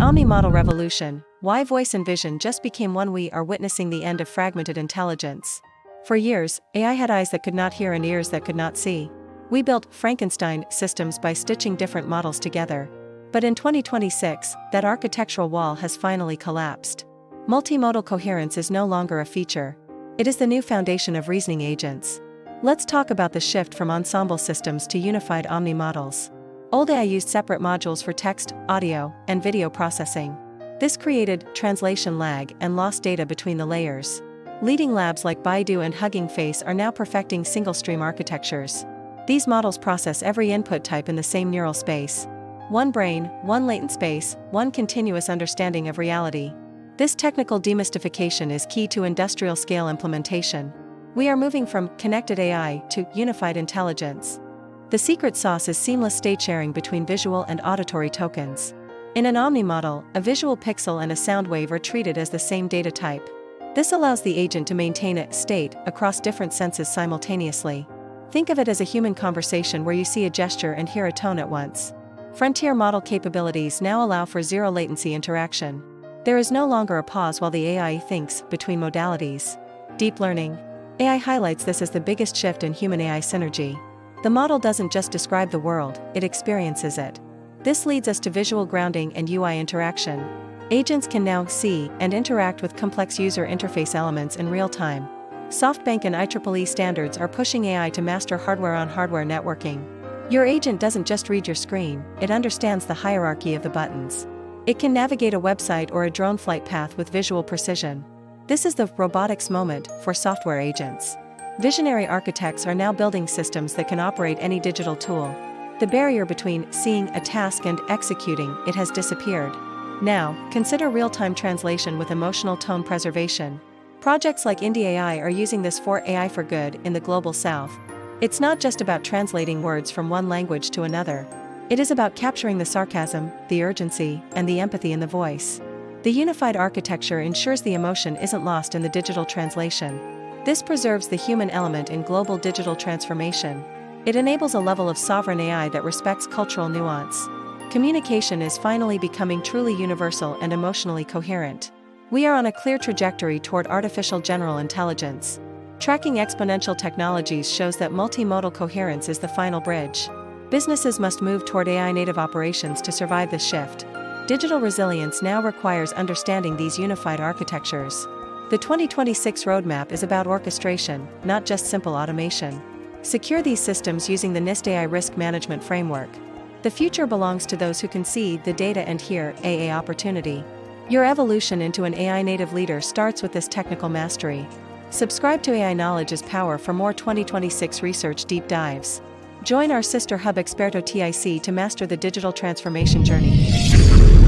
Omni-Model revolution, why voice and vision just became one. We are witnessing the end of fragmented intelligence. For years, AI had eyes that could not hear and ears that could not see. We built Frankenstein systems by stitching different models together. But in 2026, that architectural wall has finally collapsed. Multimodal coherence is no longer a feature. It is the new foundation of reasoning agents. Let's talk about the shift from ensemble systems to unified omni-models. Old AI used separate modules for text, audio, and video processing. This created translation lag and lost data between the layers. Leading labs like Baidu and Hugging Face are now perfecting single-stream architectures. These models process every input type in the same neural space. One brain, one latent space, one continuous understanding of reality. This technical demystification is key to industrial-scale implementation. We are moving from connected AI to unified intelligence. The secret sauce is seamless state sharing between visual and auditory tokens. In an omni-model, a visual pixel and a sound wave are treated as the same data type. This allows the agent to maintain a state across different senses simultaneously. Think of it as a human conversation where you see a gesture and hear a tone at once. Frontier model capabilities now allow for zero-latency interaction. There is no longer a pause while the AI thinks between modalities. Deep learning. AI highlights this as the biggest shift in human-AI synergy. The model doesn't just describe the world, it experiences it. This leads us to visual grounding and UI interaction. Agents can now see and interact with complex user interface elements in real time. SoftBank and IEEE standards are pushing AI to master hardware-on-hardware networking. Your agent doesn't just read your screen, it understands the hierarchy of the buttons. It can navigate a website or a drone flight path with visual precision. This is the robotics moment for software agents. Visionary architects are now building systems that can operate any digital tool. The barrier between seeing a task and executing it has disappeared. Now, consider real-time translation with emotional tone preservation. Projects like Indie AI are using this for AI for good in the global south. It's not just about translating words from one language to another. It is about capturing the sarcasm, the urgency, and the empathy in the voice. The unified architecture ensures the emotion isn't lost in the digital translation. This preserves the human element in global digital transformation. It enables a level of sovereign AI that respects cultural nuance. Communication is finally becoming truly universal and emotionally coherent. We are on a clear trajectory toward artificial general intelligence. Tracking exponential technologies shows that multimodal coherence is the final bridge. Businesses must move toward AI-native operations to survive this shift. Digital resilience now requires understanding these unified architectures. The 2026 roadmap is about orchestration, not just simple automation. Secure these systems using the NIST AI Risk Management Framework. The future belongs to those who can see the data and hear AI opportunity. Your evolution into an AI-native leader starts with this technical mastery. Subscribe to AI Knowledge is Power for more 2026 research deep dives. Join our sister hub Experto TIC to master the digital transformation journey.